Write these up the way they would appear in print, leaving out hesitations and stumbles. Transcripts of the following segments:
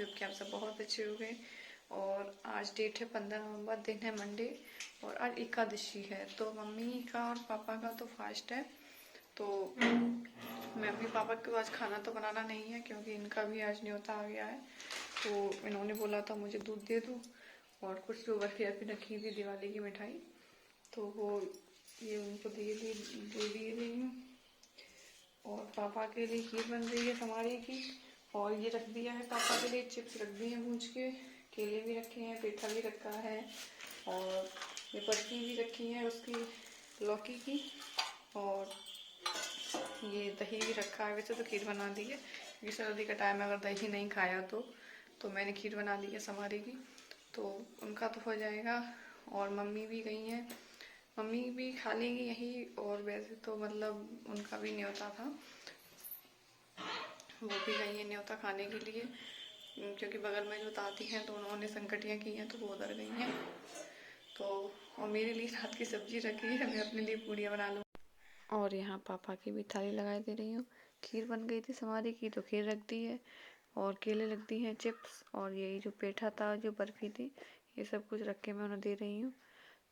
Hope कि आप सब बहुत अच्छे हो गए। और आज डेट है 15 नवंबर, दिन है मंडे और आज एकादशी है। तो मम्मी का और पापा का तो फास्ट है। तो मम्मी पापा को आज खाना तो बनाना नहीं है क्योंकि इनका भी आज न्योता आ गया है। तो इन्होंने बोला था मुझे दूध दे दो और कुछ जो बर्फी रखी रखी थी दिवाली की मिठाई, तो वो ये उनको दे रही हूँ। और पापा के लिए खीर बन रही है समारी की। और ये रख दिया है पापा के लिए, चिप्स रख दिए हैं भूज के, केले भी रखे हैं, पेठा भी रखा है और ये बर्फी भी रखी है उसकी लौकी की। और ये दही भी रखा है। वैसे तो खीर बना दी है क्योंकि सर्दी का टाइम है, अगर दही नहीं खाया तो मैंने खीर बना दी है समारी की, तो उनका तो हो जाएगा। और मम्मी भी गई हैं, मम्मी भी खा लेंगी यही। और वैसे तो मतलब उनका भी न्योता था, वो भी गई है न्योता खाने के लिए क्योंकि बगल में जो ताती हैं तो उन्होंने संकटियाँ की हैं तो वो उधर गई हैं। तो और मेरे लिए रात की सब्जी रखी है, मैं अपने लिए पूड़ियाँ बना लूँ। और यहाँ पापा की भी थाली लगा दे रही हूँ। खीर बन गई थी समारी की तो खीर रख दी है और केले रख दी हैं, चिप्स और यही जो पेठा था, जो बर्फी थी, ये सब कुछ रख के मैं उन्हें दे रही हूँ।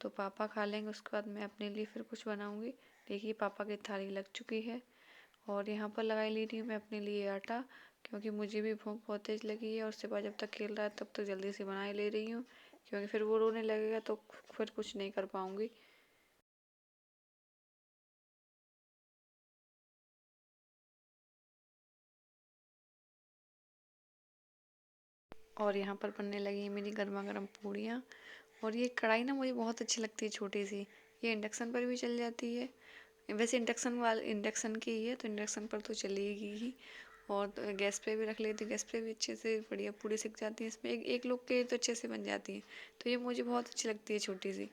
तो पापा खा लेंगे, उसके बाद मैं अपने लिए फिर कुछ बनाऊँगी। देखिए पापा की थाली लग चुकी है और यहाँ पर लगाई ले रही हूँ मैं अपने लिए आटा क्योंकि मुझे भी भूख बहुत तेज़ लगी है और सिवा जब तक खेल रहा है तब तक जल्दी से बना ही ले रही हूँ क्योंकि फिर वो रोने लगेगा तो फिर कुछ नहीं कर पाऊँगी। और यहाँ पर बनने लगी है मेरी गर्मा गर्म पूड़ियाँ। और ये कढ़ाई ना मुझे बहुत अच्छी लगती है, छोटी सी, ये इंडक्शन पर भी चल जाती है। वैसे इंडक्शन की ही है तो इंडक्शन पर तो चलेगी ही। और गैस पे भी रख लेती हूँ, गैस पे भी अच्छे से बढ़िया पूड़ी सिक जाती है। इसमें एक लोग के तो अच्छे से बन जाती है, तो ये मुझे बहुत अच्छी लगती है छोटी सी।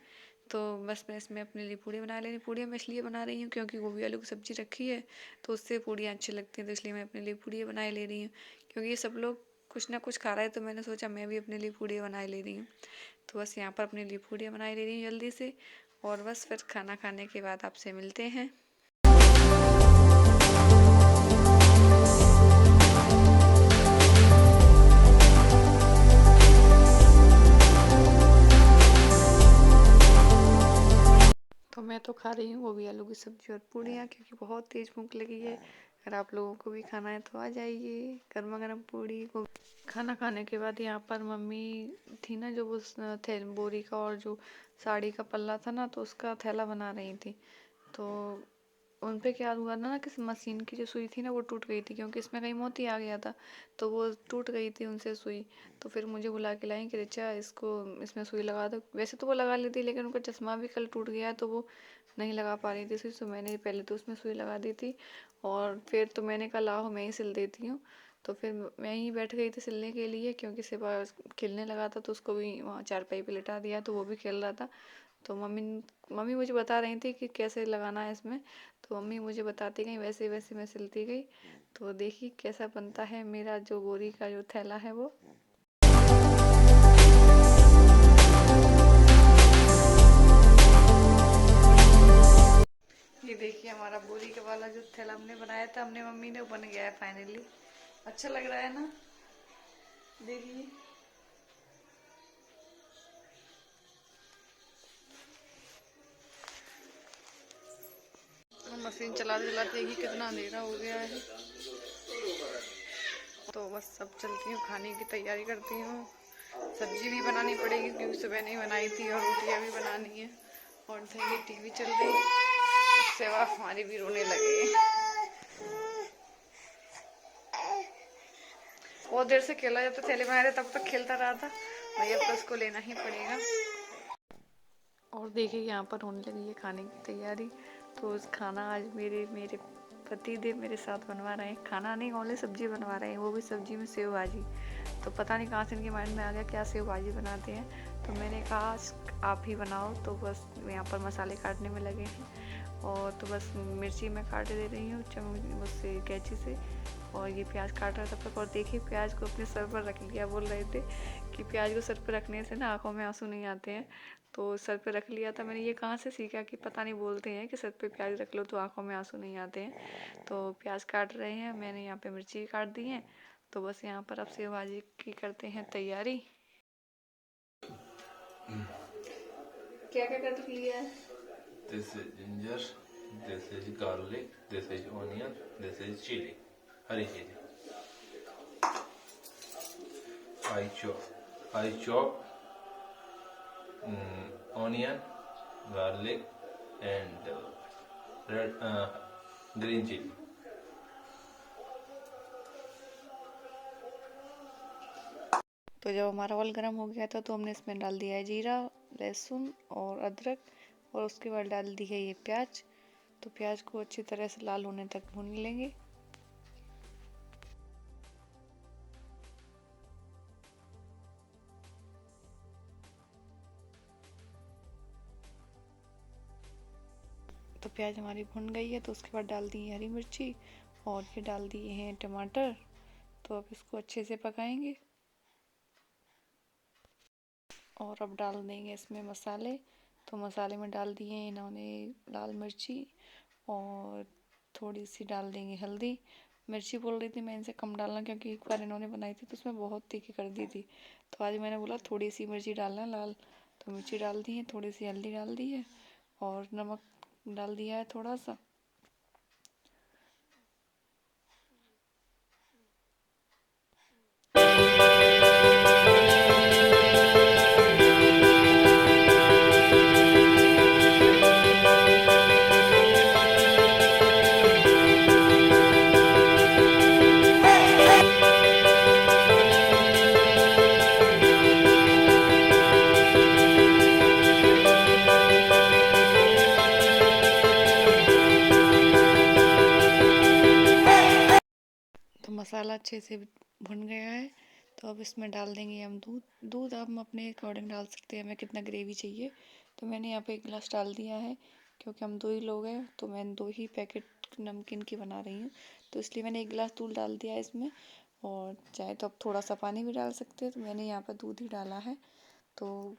तो बस मैं इसमें अपने लिए पूड़ी बना ले रही हूँ। पूड़ियाँ मैं इसलिए बना रही हूँ क्योंकि गोभी आलू की सब्जी रखी है तो उससे पूड़ियाँ अच्छी लगती हैं, तो इसलिए मैं अपने लिए पूड़ियाँ बनाए ले रही हूँ क्योंकि ये सब लोग कुछ ना कुछ खा रहा है तो मैंने सोचा मैं भी अपने लिए पूड़ियाँ बनाए ले रही हूँ। तो बस यहाँ पर अपने लिए पूड़ियाँ बनाए ले रही हूँ जल्दी से। और बस फिर खाना खाने के बाद आपसे मिलते हैं। तो मैं तो खा रही हूँ गोभी आलू की सब्जी और पूड़ियाँ क्योंकि बहुत तेज़ भूख लगी है। अगर आप लोगों को भी खाना है तो आ जाइए। गर्मा गर्म पूड़ी को खाना खाने के बाद यहाँ पर मम्मी थी ना, जो वो बोरी का और जो साड़ी का पल्ला था ना, तो उसका थैला बना रही थी। तो उन पे क्या हुआ ना कि मशीन की जो सुई थी ना वो टूट गई थी क्योंकि इसमें कहीं मोती आ गया था, तो वो टूट गई थी उनसे सुई। तो फिर मुझे बुला के लाई कि रिचा इसको इसमें सुई लगा दो। वैसे तो वो लगा लेती लेकिन उनका चश्मा भी कल टूट गया तो वो नहीं लगा पा रही थी सुई, तो मैंने पहले तो उसमें सुई लगा दी थी और फिर तो मैंने कहा लाओ मैं ही सिल देती हूँ। तो फिर मैं ही बैठ गई थी सिलने के लिए क्योंकि सिवा खेलने लगा था तो उसको भी वहाँ चारपाई पे लिटा दिया तो वो भी खेल रहा था। तो मम्मी मुझे बता रही थी कि कैसे लगाना है इसमें, तो मम्मी मुझे बताती गई, वैसे वैसे मैं सिलती गई। तो देखिए कैसा बनता है मेरा जो बोरी का जो थैला है वो। ये देखिए हमारा बोरी के वाला जो थैला हमने बनाया था, हमने मम्मी ने, बन गया है फाइनली। अच्छा लग रहा है ना, देखिए। मशीन चलाते चलाते ही कितना अंधेरा हो गया है। तो बस सब चलती हूँ, खाने की तैयारी करती हूँ। सब्जी भी बनानी पड़ेगी क्योंकि सुबह नहीं बनाई थी और रोटियाँ भी बनानी है। और इधर ये टीवी चल रही है, उससे बाद हमारी भी रोने लगे। बहुत देर से खेला, जब तक थैले में आए थे तब तक खेलता रहा था, भाई अब तो उसको लेना ही पड़ेगा। और देखिए यहाँ पर होने लगी है खाने की तैयारी। तो उस खाना आज मेरे मेरे पति देव मेरे साथ बनवा रहे हैं, खाना नहीं ओनली सब्जी बनवा रहे हैं, वो भी सब्जी में सेव भाजी। तो पता नहीं कहाँ से इनके माइंड में आ गया क्या सेव भाजी बनाते हैं, तो मैंने कहा आप ही बनाओ। तो बस यहाँ पर मसाले काटने में लगे हैं और तो बस मिर्ची मैं काट दे रही हूँ उससे कैंची से। और ये प्याज काट रहा था तब तक। और देखिए प्याज को अपने सर पर रख लिया, बोल रहे थे कि प्याज को सर पर रखने से ना आंखों में आंसू नहीं आते हैं, तो सर पे रख लिया था मैंने। ये कहाँ से सीखा कि पता नहीं, बोलते हैं कि सर पे प्याज रख लो तो आंखों में आंसू नहीं आते हैं। तो प्याज काट रहे हैं, मैंने यहाँ पे मिर्ची काट दी है तो बस यहाँ पर अब सेव भाजी की करते हैं तैयारी। क्या क्या कर लिया है? This is ginger, this is garlic, this is onion, this is chili. Hari cheese. I chop onion, garlic, and green chili. तो जब हमारा ऑयल गर्म हो गया था तो हमने इसमें डाल दिया है जीरा, लहसुन और अदरक, और उसके बाद डाल दी है ये प्याज। तो प्याज को अच्छी तरह से लाल होने तक भून लेंगे। तो प्याज हमारी भुन गई है, तो उसके बाद डाल दी है हरी मिर्ची और ये डाल दिए हैं टमाटर। तो अब इसको अच्छे से पकाएंगे और अब डाल देंगे इसमें मसाले। तो मसाले में डाल दिए हैं इन्होंने लाल मिर्ची और थोड़ी सी डाल देंगे हल्दी। मिर्ची बोल रही थी मैं इनसे कम डालना, क्योंकि एक बार इन्होंने बनाई थी तो उसमें बहुत तीखी कर दी थी। तो आज मैंने बोला थोड़ी सी मिर्ची डालना लाल, तो मिर्ची डाल दी है, थोड़ी सी हल्दी डाल दी है और नमक डाल दिया है थोड़ा सा। तो मसाला अच्छे से भुन गया है, तो अब इसमें डाल देंगे हम दूध हम अपने अकॉर्डिंग डाल सकते हैं, हमें कितना ग्रेवी चाहिए। तो मैंने यहाँ पे 1 गिलास डाल दिया है, क्योंकि हम 2 ही लोग हैं तो मैं 2 ही पैकेट नमकीन की बना रही हूँ, तो इसलिए मैंने 1 गिलास दूध डाल दिया है इसमें। और चाहे तो अब थोड़ा सा पानी भी डाल सकते हैं, तो मैंने यहाँ पर दूध ही डाला है। तो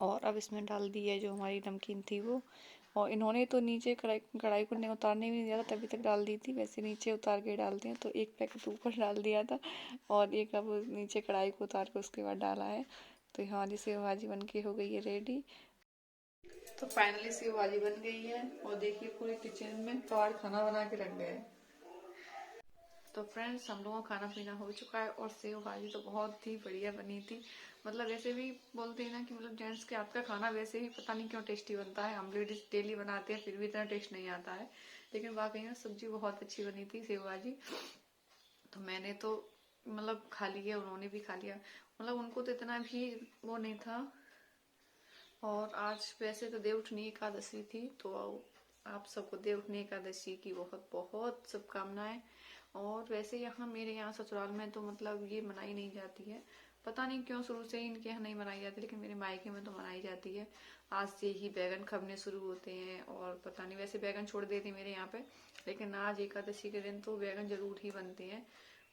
और अब इसमें डाल दी है जो हमारी नमकीन थी वो। और इन्होंने तो नीचे कढ़ाई को नहीं उतारने भी नहीं दिया था, तभी तक डाल दी थी। वैसे नीचे उतार के डालते हैं, तो एक पैकेट ऊपर डाल दिया था और एक अब नीचे कढ़ाई को उतार के उसके बाद डाला है। तो हमारी सेव भाजी बन के हो गई है रेडी। तो फाइनली सेव भाजी बन गई है और देखिए पूरे किचन में कबाड़ खाना बना के रख गए। तो फ्रेंड्स हम लोगों का खाना पीना हो चुका है और सेव भाजी तो बहुत ही बढ़िया बनी थी। मतलब वैसे भी बोलते हैं ना कि मतलब जेंट्स के हाथ का खाना वैसे भी पता नहीं क्यों टेस्टी बनता है। हम लेडीज डेली बनाते हैं फिर भी इतना टेस्ट नहीं आता है, लेकिन वाकई में सब्जी बहुत अच्छी बनी थी सेव भाजी। तो मैंने तो मतलब खा लिया, उन्होंने भी खा लिया, मतलब उनको तो इतना भी वो नहीं था। और आज वैसे तो देवउठनी एकादशी थी, तो आप सबको देवउठनी एकादशी की बहुत बहुत शुभकामनाएं। और वैसे यहाँ मेरे यहाँ ससुराल में तो मतलब ये मनाई नहीं जाती है, पता नहीं क्यों शुरू से ही इनके यहाँ नहीं मनाई जाती, लेकिन मेरे मायके में तो मनाई जाती है। आज से ही बैगन खबने शुरू होते हैं और पता नहीं, वैसे बैगन छोड़ देते मेरे यहाँ पे, लेकिन आज एकादशी के दिन तो बैगन जरूर ही बनते हैं।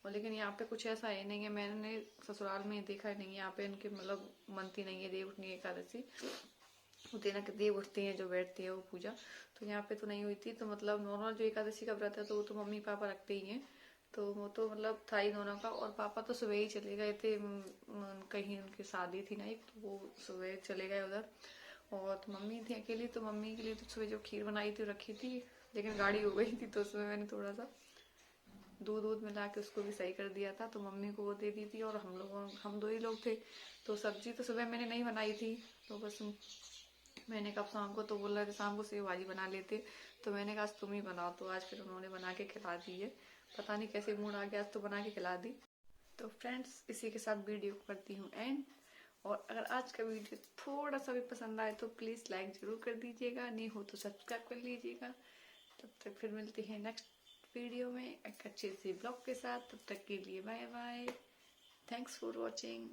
और लेकिन यहाँ पे कुछ ऐसा है नहीं है, मैंने ससुराल में देखा है नहीं, यहाँ पे इनके मतलब मनती नहीं है देवउठनी एकादशी। होते हैं ना कि देव उठते हैं जो बैठते हैं वो पूजा, तो यहाँ पे तो नहीं हुई थी। तो मतलब नॉर्मल जो एकादशी का व्रत है तो वो तो मम्मी पापा रखते ही हैं, तो वो तो मतलब था ही दोनों का। और पापा तो सुबह ही चले गए थे, कहीं उनकी शादी थी ना एक, तो वो सुबह चले गए उधर। और तो मम्मी थी अकेली, तो मम्मी के लिए तो सुबह जो खीर बनाई थी रखी थी, लेकिन गाड़ी हो गई थी, तो उसमें मैंने थोड़ा सा दूध मिला के उसको भी सही कर दिया था, तो मम्मी को वो दे दी थी। और हम 2 ही लोग थे, तो सब्जी तो सुबह मैंने नहीं बनाई थी, तो बस मैंने कहा शाम को, तो बोल रहे थे शाम को सेव भाजी बना लेते, तो मैंने कहा तुम ही बनाओ। तो आज फिर उन्होंने बना के खिला दी है, पता नहीं कैसे मूड आ गया आज तो बना के खिला दी। तो फ्रेंड्स इसी के साथ वीडियो करती हूँ एंड। और अगर आज का वीडियो थोड़ा सा भी पसंद आए तो प्लीज़ लाइक ज़रूर कर दीजिएगा, नहीं हो तो सब्सक्राइब कर लीजिएगा। तब तक फिर मिलते हैं नेक्स्ट वीडियो में एक अच्छे से ब्लॉग के साथ, तब तक के लिए bye bye, thanks for watching.